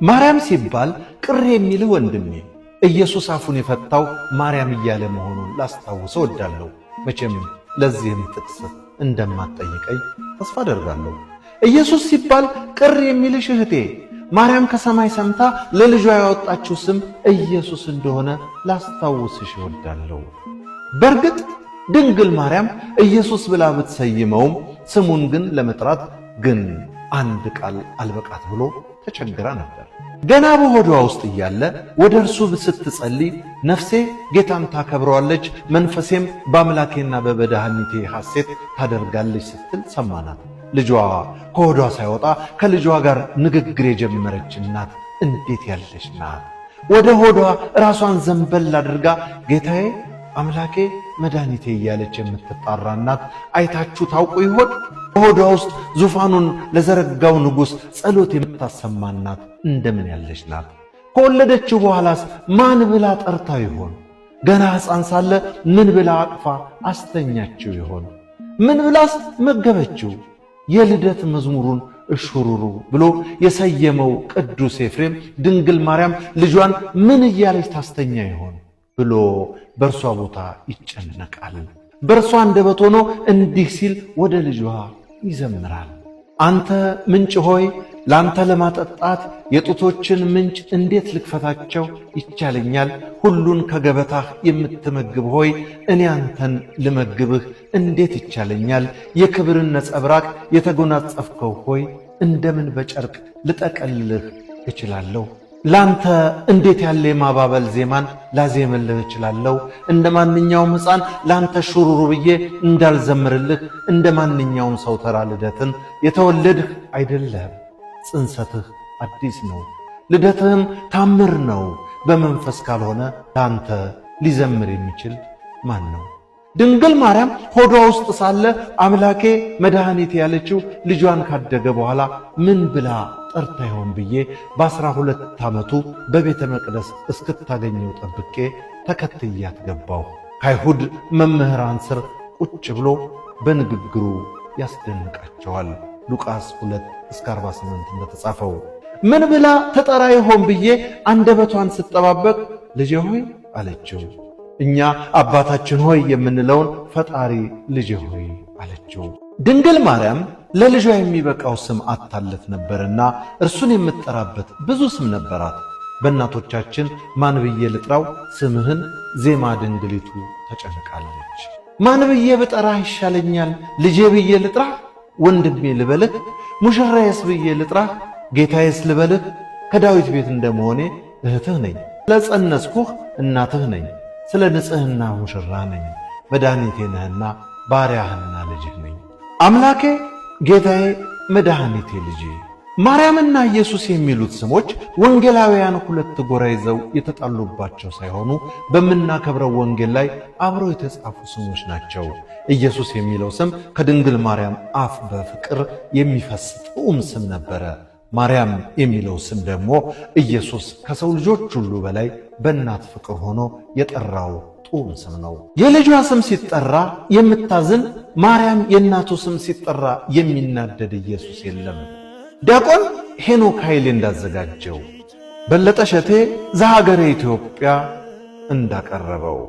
ማርያም ሲባል ቅር የሚልህ ወንድሜ ኢየሱስ አፉን የፈታው ማርያም እያለ መሆኑን ላስታውሰው እወዳለሁ። መቼም ለዚህም ጥቅስ እንደማትጠይቀኝ ተስፋ አደርጋለሁ። ኢየሱስ ሲባል ቅር የሚልሽ እህቴ ማርያም ከሰማይ ሰምታ ለልጇ ያወጣችው ስም ኢየሱስ እንደሆነ ላስታውስሽ እወዳለሁ። በእርግጥ ድንግል ማርያም ኢየሱስ ብላ ብትሰይመውም ስሙን ግን ለመጥራት ግን አንድ ቃል አልበቃት ብሎ ተቸግራ ነበር። ገና በሆዷ ውስጥ እያለ ወደ እርሱ ስትጸልይ ነፍሴ ጌታን ታከብረዋለች፣ መንፈሴም በአምላኬና በመድኃኒቴ ሐሴት ታደርጋለች ስትል ሰማናት። ልጇ ከሆዷ ሳይወጣ ከልጇ ጋር ንግግር የጀመረች እናት እንዴት ያለች ናት! ወደ ሆዷ ራሷን ዘንበል አድርጋ ጌታዬ አምላኬ መድኃኒቴ እያለች የምትጣራ እናት አይታችሁ ታውቁ ይሆን? በሆዷ ውስጥ ዙፋኑን ለዘረጋው ንጉሥ ጸሎት የምታሰማ እናት እንደምን ያለች ናት! ከወለደችው በኋላስ ማን ብላ ጠርታው ይሆን? ገና ሕፃን ሳለ ምን ብላ አቅፋ አስተኛችው ይሆን? ምን ብላስ መገበችው? የልደት መዝሙሩን እሹሩሩ ብሎ የሰየመው ቅዱስ ኤፍሬም ድንግል ማርያም ልጇን ምን እያለች ታስተኛ ይሆን ብሎ በእርሷ ቦታ ይጨነቃል። በእርሷ አንደበት ሆኖ እንዲህ ሲል ወደ ልጇ ይዘምራል። አንተ ምንጭ ሆይ ላንተ ለማጠጣት የጡቶችን ምንጭ እንዴት ልክፈታቸው ይቻለኛል? ሁሉን ከገበታህ የምትመግብ ሆይ እኔ አንተን ልመግብህ እንዴት ይቻለኛል? የክብርን ነጸብራቅ የተጎናጸፍከው ሆይ እንደምን በጨርቅ ልጠቀልልህ እችላለሁ? ላንተ እንዴት ያለ የማባበል ዜማን ላዜምልህ እችላለሁ? እንደ ማንኛውም ሕፃን ላንተ ሹሩሩ ብዬ እንዳልዘምርልህ እንደ ማንኛውም ሰው ተራ ልደትን የተወለድህ አይደለህም። ጽንሰትህ አዲስ ነው፣ ልደትህም ታምር ነው። በመንፈስ ካልሆነ ላንተ ሊዘምር የሚችል ማን ነው? ድንግል ማርያም ሆዷ ውስጥ ሳለ አምላኬ መድኃኒቴ ያለችው ልጇን ካደገ በኋላ ምን ብላ ጠርታ ይሆን ብዬ በ12 ዓመቱ በቤተ መቅደስ እስክታገኘው ጠብቄ ተከትያት ገባሁ። ከአይሁድ መምህራን ስር ቁጭ ብሎ በንግግሩ ያስደንቃቸዋል። ሉቃስ 2:48 እንደተጻፈው ምን ብላ ተጠራ ይሆን ብዬ አንደበቷን ስጠባበቅ ልጄ ሆይ አለችው። እኛ አባታችን ሆይ የምንለውን ፈጣሪ ልጄ ሆይ አለችው። ድንግል ማርያም ለልጇ የሚበቃው ስም አታለት ነበርና እርሱን የምትጠራበት ብዙ ስም ነበራት። በእናቶቻችን ማን ብዬ ልጥራው ስምህን ዜማ ድንግሊቱ ተጨንቃለች። ማን ብዬ ብጠራህ ይሻለኛል? ልጄ ብዬ ልጥራህ? ወንድሜ ልበልህ? ሙሽራዬስ ብዬ ልጥራህ? ጌታዬስ ልበልህ? ከዳዊት ቤት እንደመሆኔ እህትህ ነኝ። ለጸነስኩህ እናትህ ነኝ። ስለ ንጽሕና ሙሽራ ነኝ። መድኃኒቴ ነህና ባሪያህና ልጅህ ነኝ። አምላኬ ጌታዬ መድኃኒቴ ልጄ። ማርያምና ኢየሱስ የሚሉት ስሞች ወንጌላውያን ሁለት ጎራ ይዘው የተጣሉባቸው ሳይሆኑ በምናከብረው ወንጌል ላይ አብረው የተጻፉ ስሞች ናቸው። ኢየሱስ የሚለው ስም ከድንግል ማርያም አፍ በፍቅር የሚፈስ ጥዑም ስም ነበረ። ማርያም የሚለው ስም ደግሞ ኢየሱስ ከሰው ልጆች ሁሉ በላይ በእናት ፍቅር ሆኖ የጠራው ጥዑም ስም ነው። የልጇ ስም ሲጠራ የምታዝን ማርያም፣ የእናቱ ስም ሲጠራ የሚናደድ ኢየሱስ የለም። ዲያቆን ሄኖክ ኃይሌ እንዳዘጋጀው፣ በለጠ ሸቴ ዘሀገረ ኢትዮጵያ እንዳቀረበው